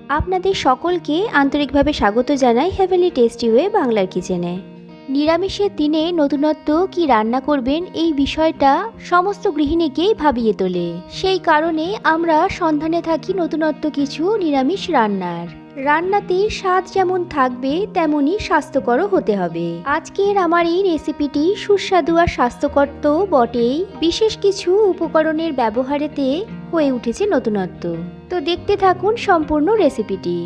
আপনাদের সকলকে আন্তরিকভাবে স্বাগত জানাই হেভেনলি টেস্টি ওয়ে বাংলার কিচেনে। নিরামিষের দিনে নতুনত্ব কি রান্না করবেন এই বিষয়টা সমস্ত গৃহিণীকেই ভাবিয়ে তোলে। সেই কারণে আমরা সন্ধানে থাকি নতুনত্ব কিছু নিরামিষ রান্নার। রান্নাতে স্বাদ যেমন থাকবে তেমনই স্বাস্থ্যকরও হতে হবে। আজকের আমার এই রেসিপিটি সুস্বাদু আর স্বাস্থ্যকর তো বটেই, বিশেষ কিছু উপকরণের ব্যবহারেতে হয়ে উঠেছে নতুনত্ব। তো দেখতে থাকুন সম্পূর্ণ রেসিপিটি।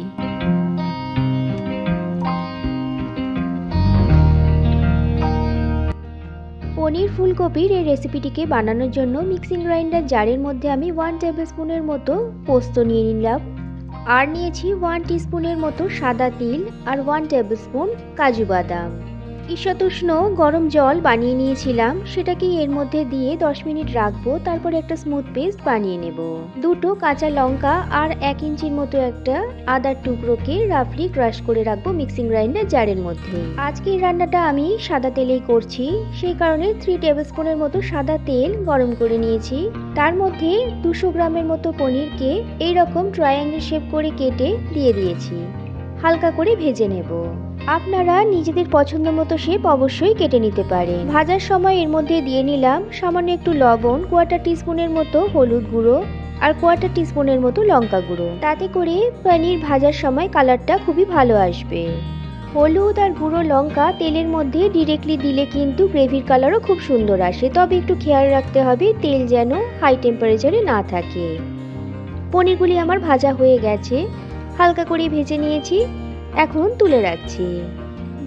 পনির ফুলকপির এই রেসিপিটিকে বানানোর জন্য মিক্সিং গ্রাইন্ডার জারের মধ্যে আমি 1 টেবিলস্পুনের মতো পোস্ত নিয়ে নিলাম, আর নিয়েছি 1 টিস্পুনের মতো সাদা তিল আর 1 টেবিলস্পুন কাজু বাদাম। ঈষদুষ্ণ গরম জল বানিয়ে নিয়েছিলাম, সেটাকে এর মধ্যে দিয়ে 10 মিনিট রাখবো, তারপর একটা স্মুথ পেস্ট বানিয়ে নেব। দুটো কাঁচা লঙ্কা আর 1 ইঞ্চির মতো একটা আদার টুকরোকে রাফলি ক্রাশ করে রাখবো মিক্সিং গ্রাইন্ডার জারের মধ্যে। আজকের রান্নাটা আমি সাদা তেলেই করছি, সেই কারণে 3 টেবিলস্পুনের মতো সাদা তেল গরম করে নিয়েছি। তার মধ্যে 200 গ্রামের মতো পনিরকে এইরকম ট্রায়াঙ্গেল শেপ করে কেটে দিয়ে দিয়েছি। হালকা করে ভেজে নেব। আপনারা নিজেদের পছন্দ মতো শেপ অবশ্যই কেটে নিতে পারেন। ভাজার সময় এর মধ্যে দিয়ে নিলাম সামান্য একটু লবণ, 1/4 টিস্পুনের মতো হলুদ গুঁড়ো আর 1/4 টিস্পুনের মতো লঙ্কা গুঁড়ো। তাতে করে পনির ভাজার সময় কালারটা খুবই ভালো আসবে। হলুদ আর গুঁড়ো লঙ্কা তেলের মধ্যে ডিরেক্টলি দিলে কিন্তু গ্রেভির কালারও খুব সুন্দর আসে, তবে একটু খেয়াল রাখতে হবে তেল যেন হাই টেম্পারেচারে না থাকে। পনিরগুলি আমার ভাজা হয়ে গেছে, হালকা করে ভেজে নিয়েছি, এখন তুলে রাখছি।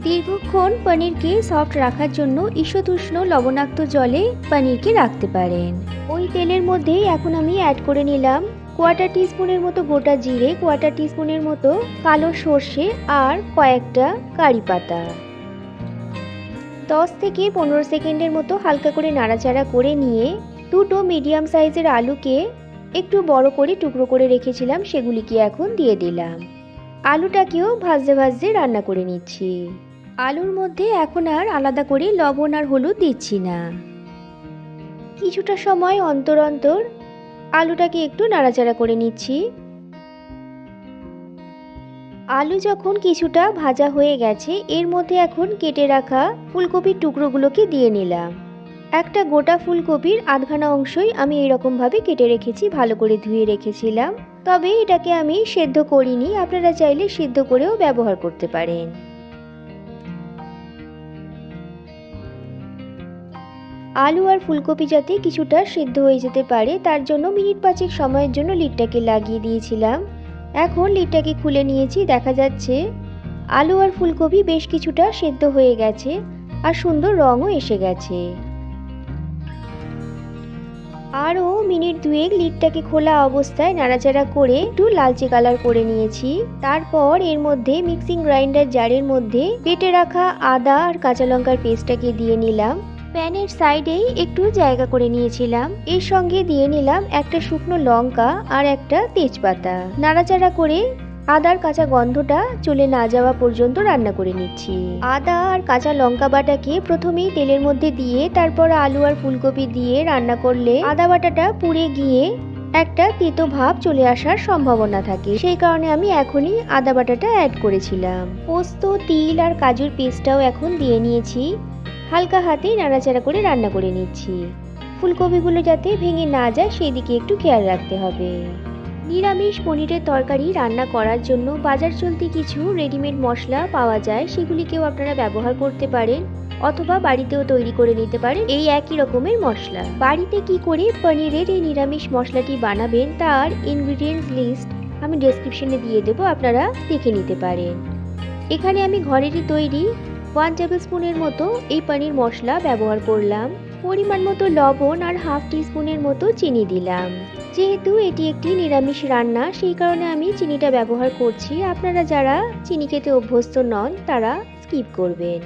দীর্ঘক্ষণ পনিরকে সফট রাখার জন্য ঈষদুষ্ণ লবণাক্ত জলে পনিরকে রাখতে পারেন। ওই তেলের মধ্যেই এখন আমি অ্যাড করে নিলাম 1/4 টিস্পুনের মতো গোটা জিরে, 1/4 টিস্পুনের মতো কালো সর্ষে আর কয়েকটা কারি পাতা। 10 থেকে 15 সেকেন্ডের মতো হালকা করে নাড়াচাড়া করে নিয়ে দুটো মিডিয়াম সাইজের আলুকে একটু বড় করে টুকরো করে রেখেছিলাম, সেগুলিকে এখন দিয়ে দিলাম। আলুটাকেও ভাজতে ভাজতে রান্না করে নিচ্ছি। আলুর মধ্যে এখন আর আলাদা করে লবণ আর হলুদ দিচ্ছি না। কিছুটা সময় অন্তর অন্তর আলুটাকে একটু নাড়াচাড়া করে নিচ্ছি। আলু যখন কিছুটা ভাজা হয়ে গেছে, এর মধ্যে এখন কেটে রাখা ফুলকপির টুকরোগুলোকে দিয়ে নিলাম। একটা গোটা ফুলকপির আধখানা অংশই আমি এরকমভাবে কেটে রেখেছি, ভালো করে ধুয়ে রেখেছিলাম। তবে এটাকে আমি সেদ্ধ করিনি, আপনারা চাইলে সিদ্ধ করেও ব্যবহার করতে পারেন। আলু আর ফুলকপি যাতে কিছুটা সিদ্ধ হয়ে যেতে পারে তার জন্য মিনিট 5 সময়ের জন্য লিডটাকে লাগিয়ে দিয়েছিলাম। এখন লিডটাকে খুলে নিয়েছি, দেখা যাচ্ছে আলু আর ফুলকপি বেশ কিছুটা সেদ্ধ হয়ে গেছে আর সুন্দর রঙও এসে গেছে। আরও মিনিট 2 লিডটাকে খোলা অবস্থায় নাড়াচাড়া করে একটু লালচে কালার করে নিয়েছি। তারপর এর মধ্যে মিক্সিং গ্রাইন্ডার জারের মধ্যে বেটে রাখা আদা আর কাঁচা লঙ্কার পেস্টটাকে দিয়ে নিলাম। প্যানের সাইডেই একটু জায়গা করে নিয়েছিলাম, এর সঙ্গে দিয়ে নিলাম একটা শুকনো লঙ্কা আর একটা তেজপাতা। নাড়াচাড়া করে আদার কাঁচা গন্ধটা চলে না যাওয়া পর্যন্ত রান্না করে নিচ্ছি। আদা আর কাঁচা লঙ্কা বাটাকে প্রথমেই তেলের মধ্যে দিয়ে তারপর আলু আর ফুলকপি দিয়ে রান্না করলে আদা বাটাটা পুড়ে গিয়ে একটা তেতো ভাব চলে আসার সম্ভাবনা থাকে, সেই কারণে আমি এখনই আদা বাটাটা অ্যাড করেছিলাম। পোস্ত, তিল আর কাজুর পেস্টটাও এখন দিয়ে নিয়েছি। হালকা হাতে নাড়াচাড়া করে রান্না করে নিচ্ছি। ফুলকপিগুলো যাতে ভেঙে না যায় সেই দিকে একটু খেয়াল রাখতে হবে। নিরামিষ পনিরের তরকারি রান্না করার জন্য বাজার চলতি কিছু রেডিমেড মশলা পাওয়া যায়, সেগুলিকেও আপনারা ব্যবহার করতে পারেন অথবা বাড়িতেও তৈরি করে নিতে পারেন এই একই রকমের মশলা। বাড়িতে কি করে পনিরের এই নিরামিষ মশলাটি বানাবেন তার ইনগ্রিডিয়েন্টস লিস্ট আমি ডেসক্রিপশনে দিয়ে দেবো, আপনারা দেখে নিতে পারেন। এখানে আমি ঘরেরই তৈরি 1 টেবিলস্পুনের মতো এই পনির মশলা ব্যবহার করলাম। পরিমাণ মতো লবণ আর 1/2 টিস্পুনের মতো চিনি দিলাম। যেহেতু এটি একটি নিরামিষ রান্না সেই কারণে আমি চিনিটা ব্যবহার করছি, আপনারা যারা চিনি খেতে অভ্যস্ত নন তারা স্কিপ করবেন।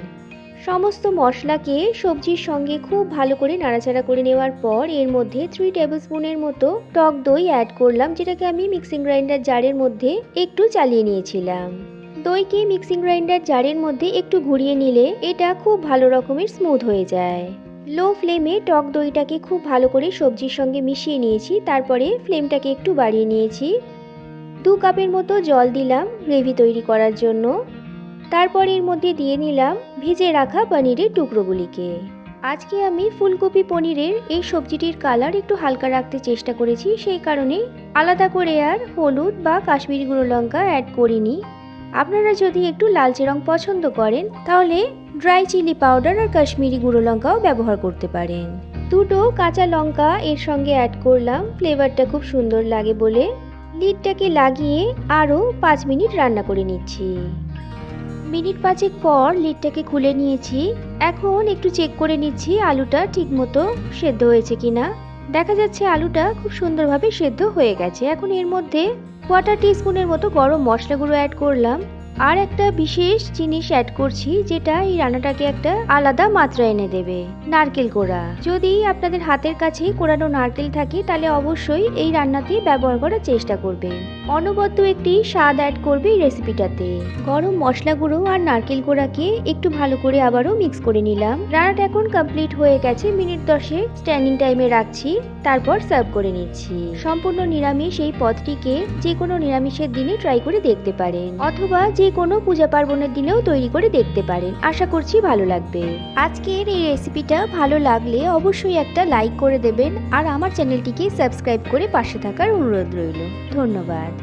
সমস্ত মশলাকে সবজির সঙ্গে খুব ভালো করে নাড়াচাড়া করে নেওয়ার পর এর মধ্যে 3 টেবিলস্পুনের মতো টক দই অ্যাড করলাম, যেটাকে আমি মিক্সিং গ্রাইন্ডার জারের মধ্যে একটু চালিয়ে নিয়েছিলাম। দইকে মিক্সিং গ্রাইন্ডার জারের মধ্যে একটু ঘুরিয়ে নিলে এটা খুব ভালো রকমের স্মুথ হয়ে যায়। লো ফ্লেমে টক দইটাকে খুব ভালো করে সবজির সঙ্গে মিশিয়ে নিয়েছি, তারপরে ফ্লেমটাকে একটু বাড়িয়ে নিয়েছি। 2 কাপের মতো জল দিলাম গ্রেভি তৈরি করার জন্য। তারপর এর মধ্যে দিয়ে নিলাম ভেজে রাখা পনিরের টুকরোগুলিকে। আজকে আমি ফুলকপি পনিরের এই সবজিটির কালার একটু হালকা রাখতে চেষ্টা করেছি, সেই কারণে আলাদা করে আর হলুদ বা কাশ্মীরি গুঁড়ো লঙ্কা অ্যাড করিনি। আপনারা যদি একটু লালচে রং পছন্দ করেন তাহলে ড্রাই চিলি পাউডার আর কাশ্মীরি গুঁড়ো লঙ্কাও ব্যবহার করতে পারেন। 2টো কাঁচা লঙ্কা এর সঙ্গে অ্যাড করলাম, ফ্লেভারটা খুব সুন্দর লাগে বলে। লিডটাকে লাগিয়ে আরও 5 মিনিট রান্না করে নিচ্ছি। মিনিট 5 পর লিডটাকে খুলে নিয়েছি। এখন একটু চেক করে নিচ্ছি আলুটা ঠিকমতো সেদ্ধ হয়েছে কিনা। দেখা যাচ্ছে আলুটা খুব সুন্দরভাবে সেদ্ধ হয়ে গেছে। এখন এর মধ্যে 1/4 টিস্পুনের মতো গরম মশলা গুঁড়ো অ্যাড করলাম। আর একটা বিশেষ জিনিস অ্যাড করছি যেটা এই রান্নাটাকে একটা আলাদা মাত্রা এনে দেবে, নারকেল কোড়া। যদি আপনাদের হাতের কাছে কোড়ানো নারকেল থাকে তাহলে অবশ্যই এই রান্নাতে ব্যবহার করার চেষ্টা করবেন। অনবদ্য একটি স্বাদ অ্যাড করবে এই রেসিপিটাতে। গরম মশলা গুঁড়ো আর নারকেল কোড়াকে একটু ভালো করে আবারও মিক্স করে নিলাম। রান্নাটা এখন কমপ্লিট হয়ে গেছে। মিনিট 10 স্ট্যান্ডিং টাইমে রাখছি, তারপর সার্ভ করে নিচ্ছি। সম্পূর্ণ নিরামিষ এই পদটিকে যে কোনো নিরামিষের দিনে ট্রাই করে দেখতে পারেন, অথবা যে কোনো পূজা পার্বণের দিনেও তৈরি করে দেখতে পারেন। আশা করছি ভালো লাগবে। আজকের এই রেসিপিটা ভালো লাগলে অবশ্যই একটা লাইক করে দেবেন আর আমার চ্যানেলটিকে সাবস্ক্রাইব করে পাশে থাকার অনুরোধ রইল। ধন্যবাদ।